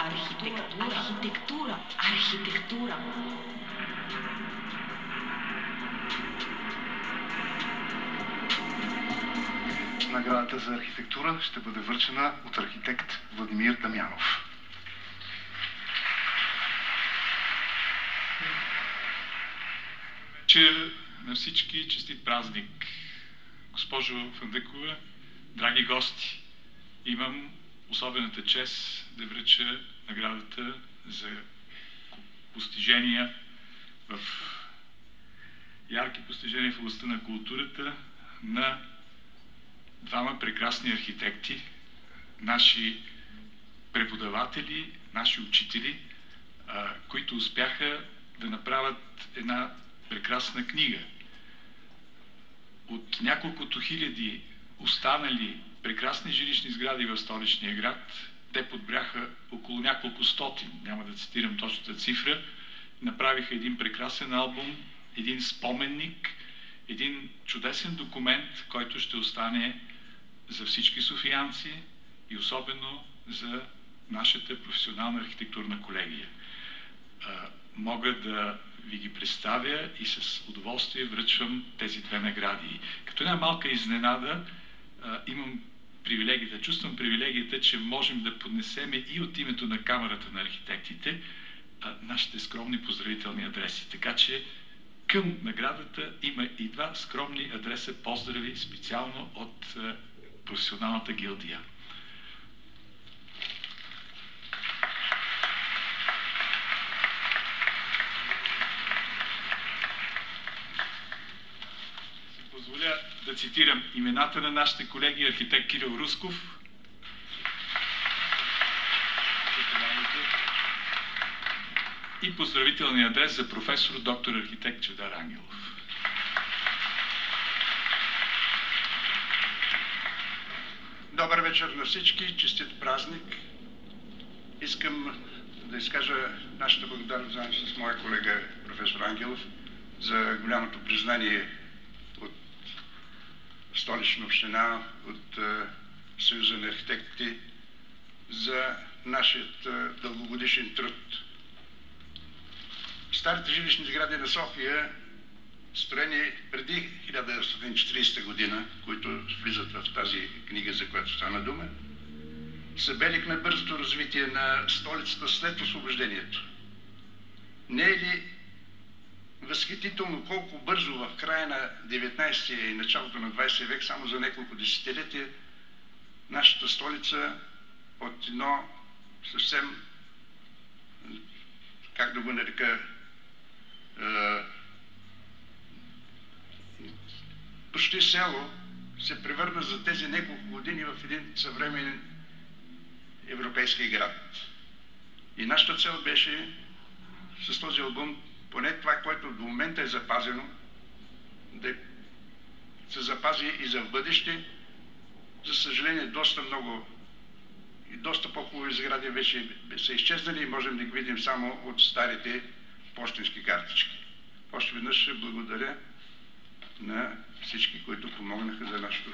Архитектура. Наградата за архитектура ще бъде връчена от архитект Владимир Дамянов. Вечер на всички, честит празник! Госпожо Фандъкова, драги гости, имам особената чест да връча наградата за постижения ярки постижения в областта на културата на двама прекрасни архитекти, наши преподаватели, наши учители, които успяха да направят една прекрасна книга. От няколкото хиляди останали прекрасни жилищни сгради в столичния град, те подбряха около няколко стотин, няма да цитирам точната цифра, направиха един прекрасен албум, един споменник, един чудесен документ, който ще остане за всички софиянци и особено за нашата професионална архитектурна колегия. Мога да ви ги представя и с удоволствие връчвам тези две награди. Като една малка изненада, имам привилегията, чувствам привилегията, че можем да поднесеме и от името на Камарата на архитектите нашите скромни поздравителни адреси. Така че към наградата има и два скромни адреса поздрави специално от професионалната гилдия. Позволя да цитирам имената на нашите колеги: архитект Кирил Русков, и поздравителния адрес за професор доктор архитект Чавдар Ангелов. Добър вечер на всички, честит празник. Искам да изкажа нашата благодарност заедно с моя колега професор Ангелов за голямото признание от Столична община, от Съюза на архитектите за нашият дългогодишен труд. Старите жилищни сгради на София, строени преди 1940 година, които влизат в тази книга, за която стана дума, са белег на бързото развитие на столицата след освобождението. Не е ли възхитително колко бързо в края на 19 и началото на 20 век, само за няколко десетилетия, нашата столица от едно съвсем, как да го нарека, почти село, се превърна за тези няколко години в един съвременен европейски град. И нашата цел беше с този албум, поне това, което до момента е запазено, да се запази и за в бъдеще. За съжаление, доста много и доста по-хубави сгради вече са изчезнали и можем да ги видим само от старите пощенски картички. Още веднъж благодаря на всички, които помогнаха за нашето